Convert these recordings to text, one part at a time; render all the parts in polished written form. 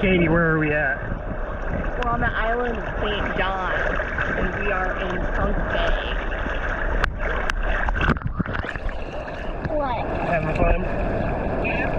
Katie, where are we at? We're on the island of St.John, and we are in Skunk Bay. What? Having fun? Yeah.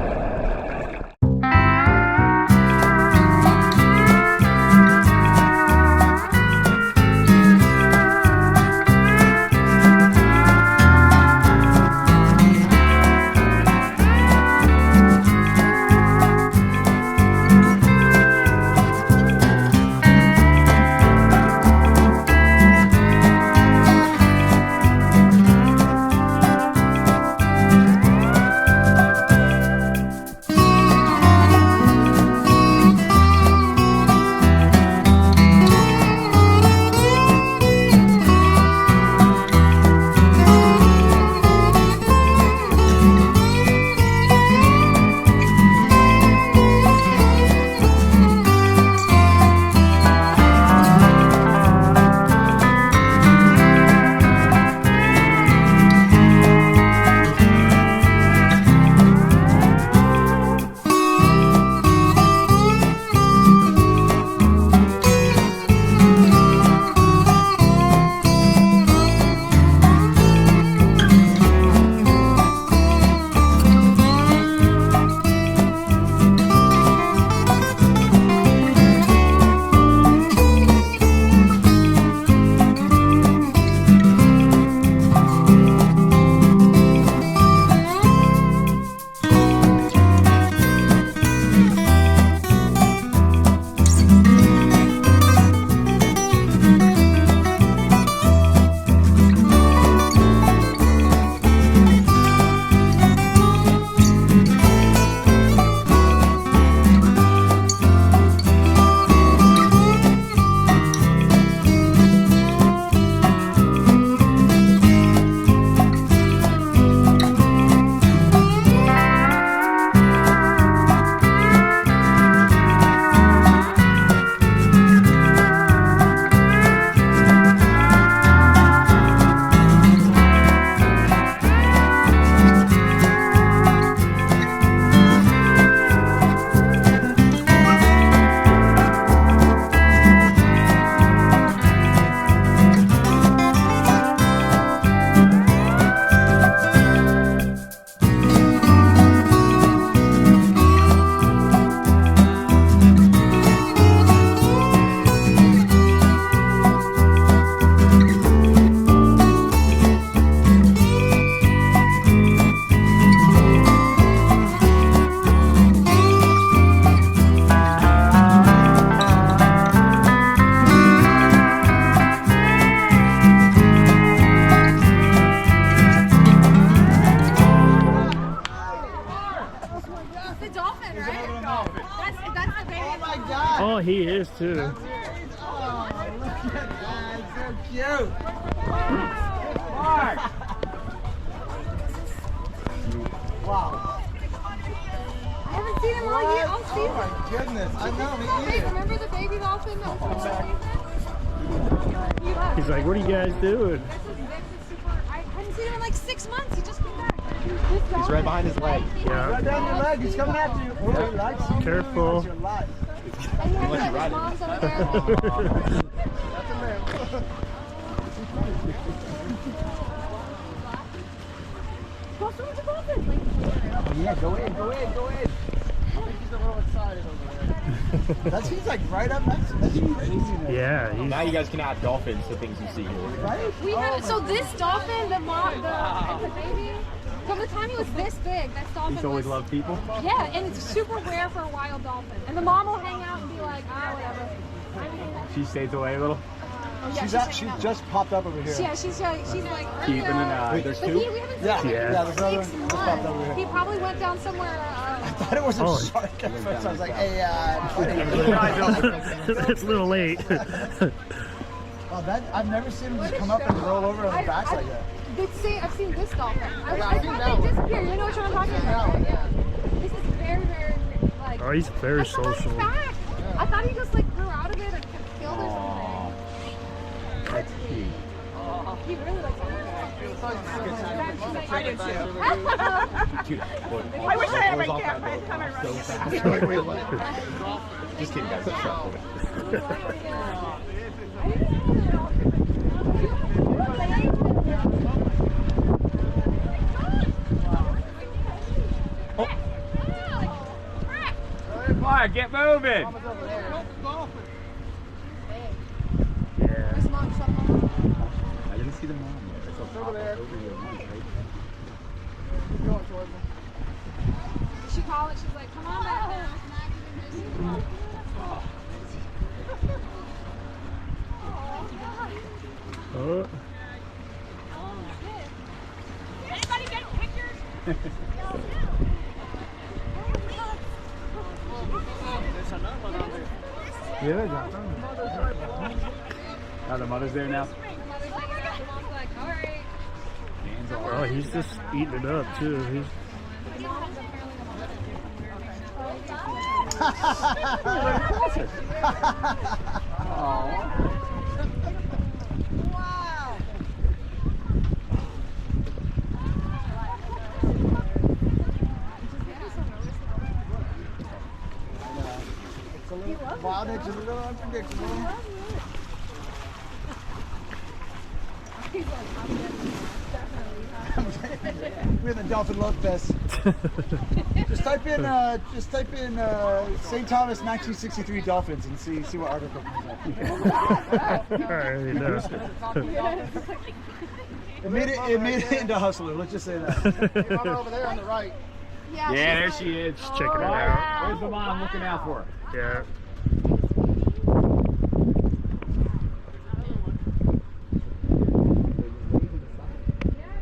The dolphin, right? Dolphin. That's the baby. Oh my God! Oh, he is too. Oh, look at that! So cute. Mark. Wow. I haven't seen him all year. I'll see him. Oh my goodness! I know me Wait, either. remember the baby dolphin that was in the He's like, what are you guys doing? I hadn't seen him in like 6 months. He just came back. He's right behind his leg. Yeah. Right down your leg. He's coming after you. Oh, your legs. Careful. Your legs. And he has his mom's over there. That's a man. Go swim with the dolphin. Yeah, go in. I think he's a little excited over there. That seems like right up next to him. That's crazy. Yeah, he's... Now you guys can add dolphins to things you see here. Right? We have, so this dolphin, the mom, the baby, from the time he was this big, that dolphin He's always was, loved people. yeah, and it's super rare for a wild dolphin. And the mom will hang out and be like, whatever. I mean, She stays away a little. yeah, She hanging out. just popped up over here. Yeah, she's like, Keeping an eye. Wait, there's but two? we haven't Yeah, seen him yeah, there's in another 6 one just popped over months. here. He probably went down somewhere. I thought it was a Oh. shark at first. I was like, hey, It's a little late. Oh, that I've never seen him just come up and roll over on the backs like that. I've seen this dolphin. I I've seen that thought one. they disappeared. You know what I'm talking about? Right? Yeah. This is very, very like. Oh, he's very I forgot social. he's back. I thought he just like grew out of it or killed or something. That's cute. He really likes it. I do too. Dude, look, I wish I had my goes off camera. that I'd come and boat run. so fast. Just kidding, guys. It's Come on, get moving. Yeah. His mom shot him. I didn't see the mom yet. It's over there. Over here, right? Going towards him. She called it. She's like, come on back now. Oh. Anybody get pictures? Yeah, Oh, the mother's there now. Mother's like, mom's like, all right. Hands off. oh, he's just eating it up too. He's The mom's apparently the mother. It's a little wild, it's a little unpredictable. We're the Dolphin Love Fest. Just type in St. Thomas 1963 Dolphins and see what article comes up. I already know. It made it into Hustler. Let's just say that. You're over there on the right. Yeah, Yeah, there she's she is. Just checking it out. Where's the mom looking out for her? Yeah.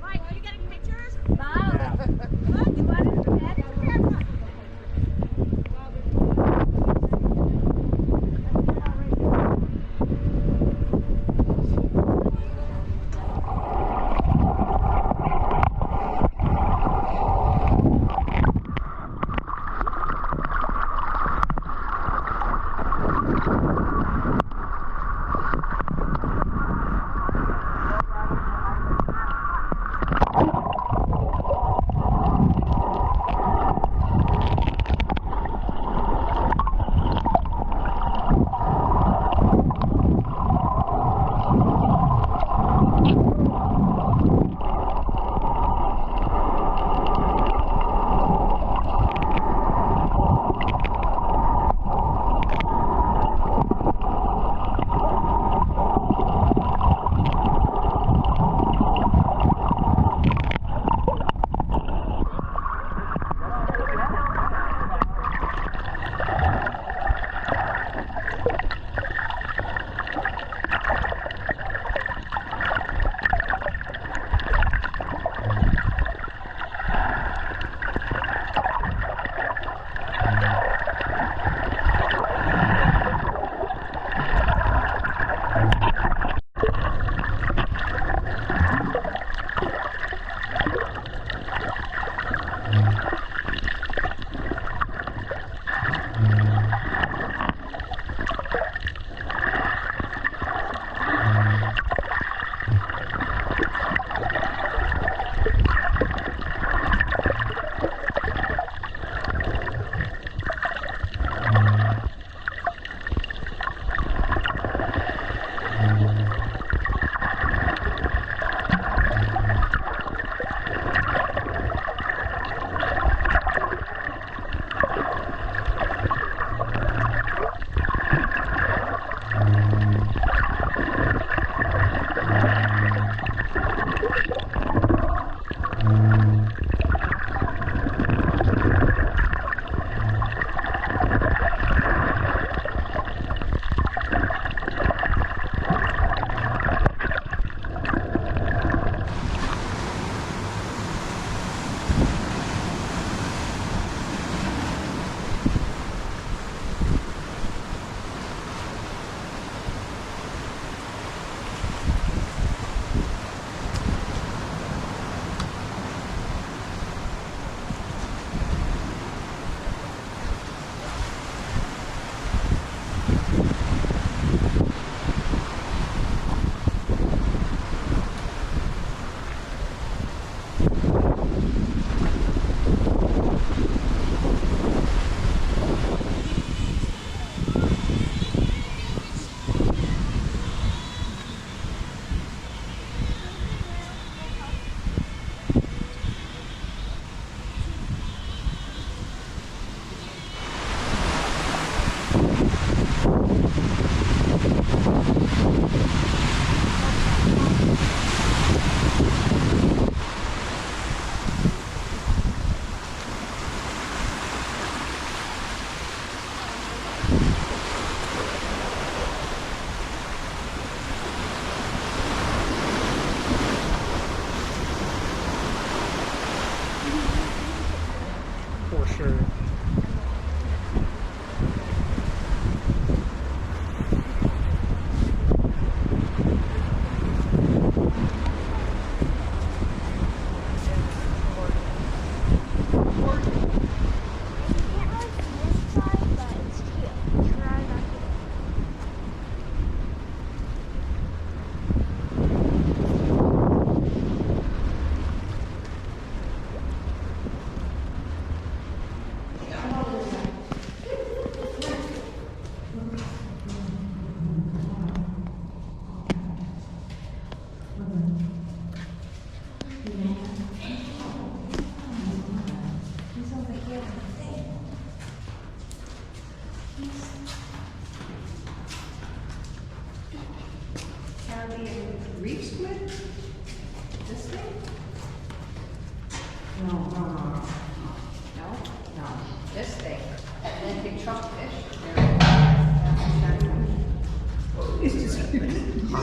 Mike, are you getting pictures?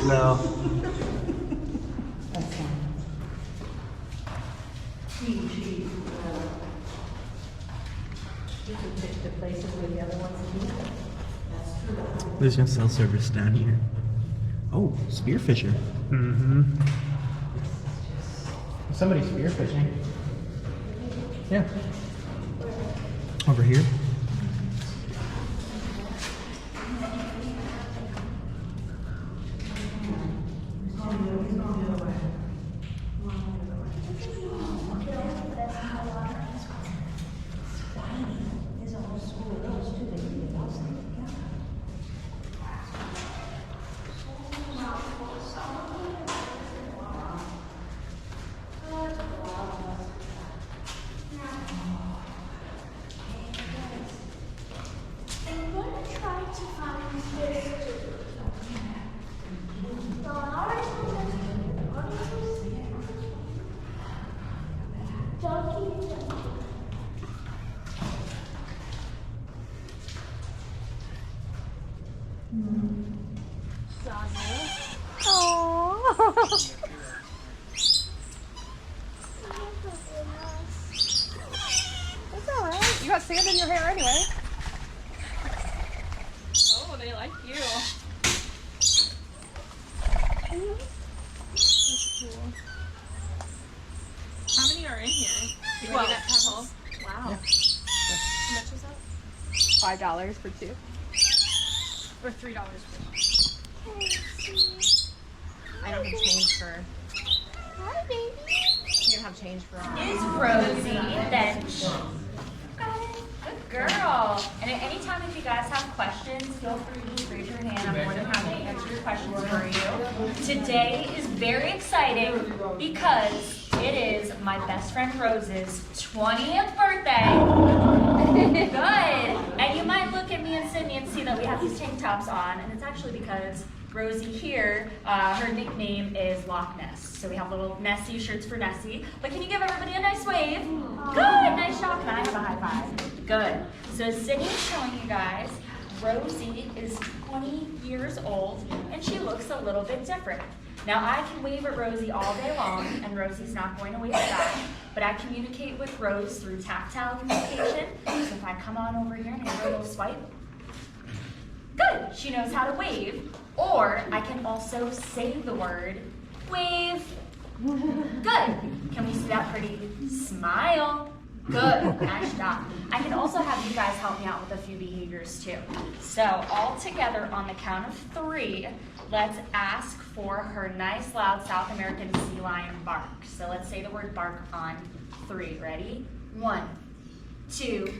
No. There's no cell service down here. Oh, spearfisher. Mm-hmm. Somebody's spearfishing. Yeah. Over here. That's alright. You got sand in your hair anyway. Oh, they like you. How many are in here? 12 pebbles. Wow. Yeah. How much was that? $5 for two. Or $3 for I don't have change for. Hi, baby. You don't have change for. Is Rosie Bench. Good girl. And at any time if you guys have questions, feel free to just raise your hand. I'm more than happy to answer your questions for you. Today is very exciting because it is my best friend Rose's 20th birthday. Good. And you might look at me and Sydney and see that we have these tank tops on, and it's actually because Rosie here, her nickname is Loch Ness. So we have little Nessie shirts for Nessie. But can you give everybody a nice wave? Good, nice job. Can I have a high five? Good. So as Sydney is showing you guys, Rosie is 20 years old and she looks a little bit different. Now I can wave at Rosie all day long and Rosie's not going to wave back, but I communicate with Rose through tactile communication. So if I come on over here and give her a little swipe, good, she knows how to wave. Or I can also say the word wave. Good. Can we see that pretty smile? Good. Nice job. I can also have you guys help me out with a few behaviors too. So all together on the count of 3, let's ask for her nice loud South American sea lion bark. So let's say the word bark on 3. Ready? 1, 2,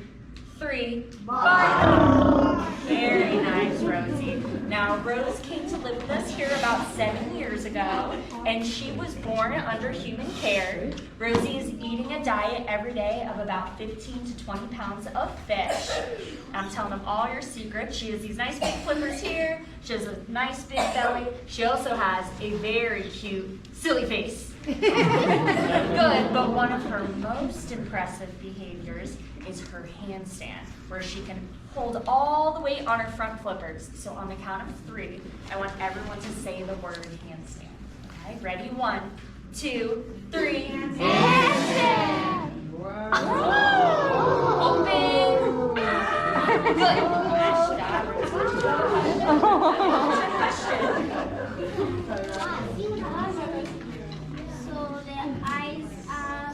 3. Bark. Very nice, Rosie. Now, Rose came to live with us here about 7 years ago, and she was born under human care. Rosie is eating a diet every day of about 15 to 20 pounds of fish. I'm telling them all your secrets. She has these nice big flippers here. She has a nice big belly. She also has a very cute, silly face. Good, but one of her most impressive behaviors is her handstand, where she can hold all the weight on her front flippers. So on the count of 3, I want everyone to say the word handstand. Okay, ready? 1, 2, 3. Handstand! Open! Good. Nice job, So the eyes are.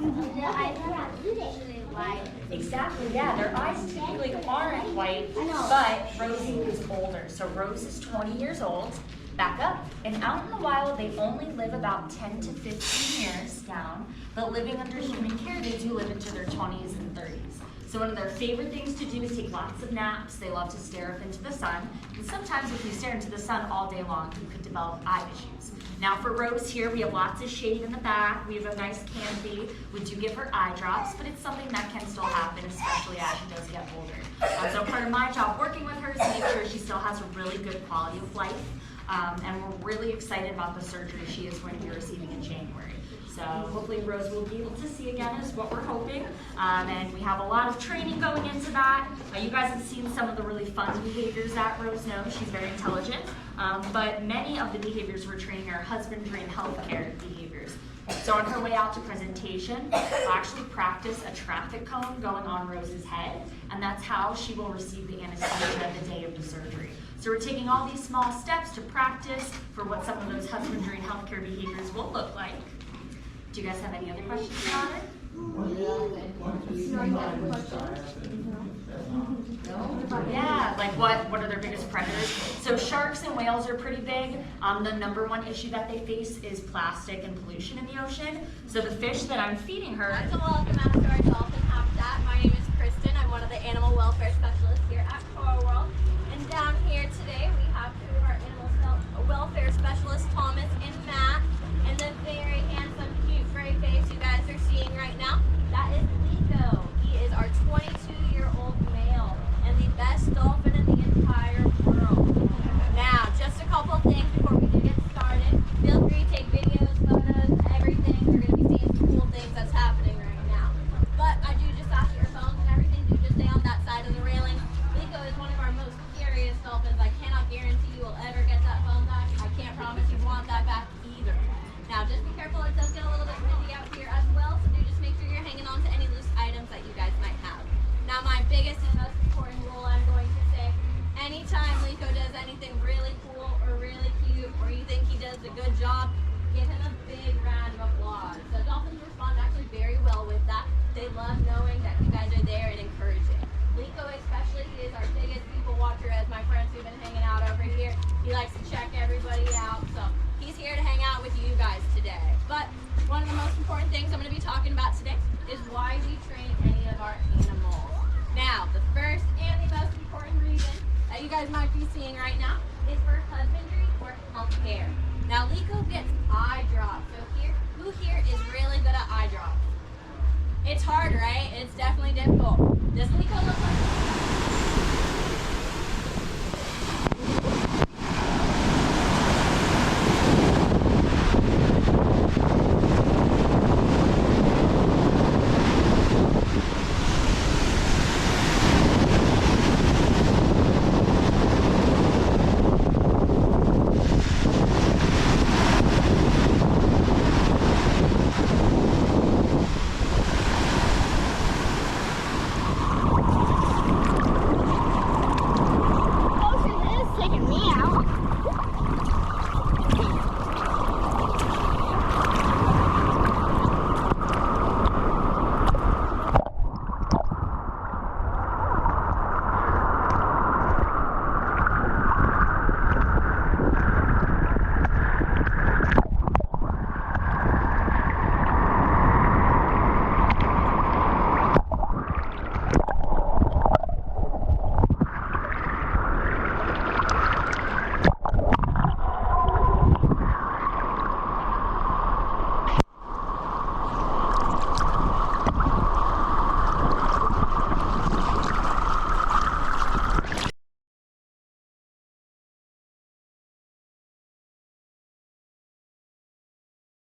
The eyes are usually white. Exactly, yeah. Their eyes typically aren't white, but Rosie is older. So Rose is 20 years old. Back up. And out in the wild, they only live about 10 to 15 years down, but living under human care, they do live into their 20s and 30s. So one of their favorite things to do is take lots of naps. They love to stare up into the sun. And sometimes if you stare into the sun all day long, you could develop eye issues. Now for Rose here, we have lots of shade in the back. We have a nice canopy. We do give her eye drops, but it's something that can still happen, especially as she does get older. So part of my job working with her is to make sure she still has a really good quality of life. and we're really excited about the surgery she is going to be receiving in January. So hopefully Rose will be able to see again is what we're hoping. And we have a lot of training going into that. You guys have seen some of the really fun behaviors that Rose knows. She's very intelligent. But many of the behaviors we're training are husbandry and healthcare behaviors. So on her way out to presentation, we'll actually practice a traffic cone going on Rose's head, and that's how she will receive the anesthesia the day of the surgery. So we're taking all these small steps to practice for what some of those husbandry and healthcare behaviors will look like. Do you guys have any other questions about it? Yeah, like what are their biggest predators? So sharks and whales are pretty big. The number one issue that they face is plastic and pollution in the ocean. So the fish that I'm feeding her. So welcome out to our dolphin habitat. My name is Kristen. I'm one of the animal welfare specialists here at Coral World. And down here today we have two of our animal welfare specialists, Thomas and Matt, and the very handsome, cute gray face you guys are seeing right now. That is Lico. He is our 22-year-old male and the best dolphin in the entire world. Now, just a couple things before we do get started. Feel free to take videos, photos, everything. You're going to be seeing some cool things that's happening right now. But I do just ask your phones and everything do just stay on that side of the railing. Lico is one of our most curious dolphins. I cannot guarantee you will ever get that phone back. I can't promise you want that back either. Now, just be careful. It does get a little bit windy out here as well, so do just make sure you're hanging on to any loose items that you guys might have. Now, my biggest and most important rule I'm going to say, anytime Lico does anything really cool or really cute, or you think he does a good job, give him a big round of applause. So dolphins respond actually very well with that. They love knowing that you guys are there and encouraging. Lico especially, he is our biggest people watcher, as my friends who've been hanging out over here. He likes to check everybody out, so he's here to hang out with you guys today. But one of the most important things I'm going to be talking about today is why we train any of our animals. Now, the first and the most important reason that you guys might be seeing right now is for husbandry or healthcare. Now, Lico gets eye drops. So who here is really good at eye drops? It's hard, right? It's definitely difficult. Does Lico look like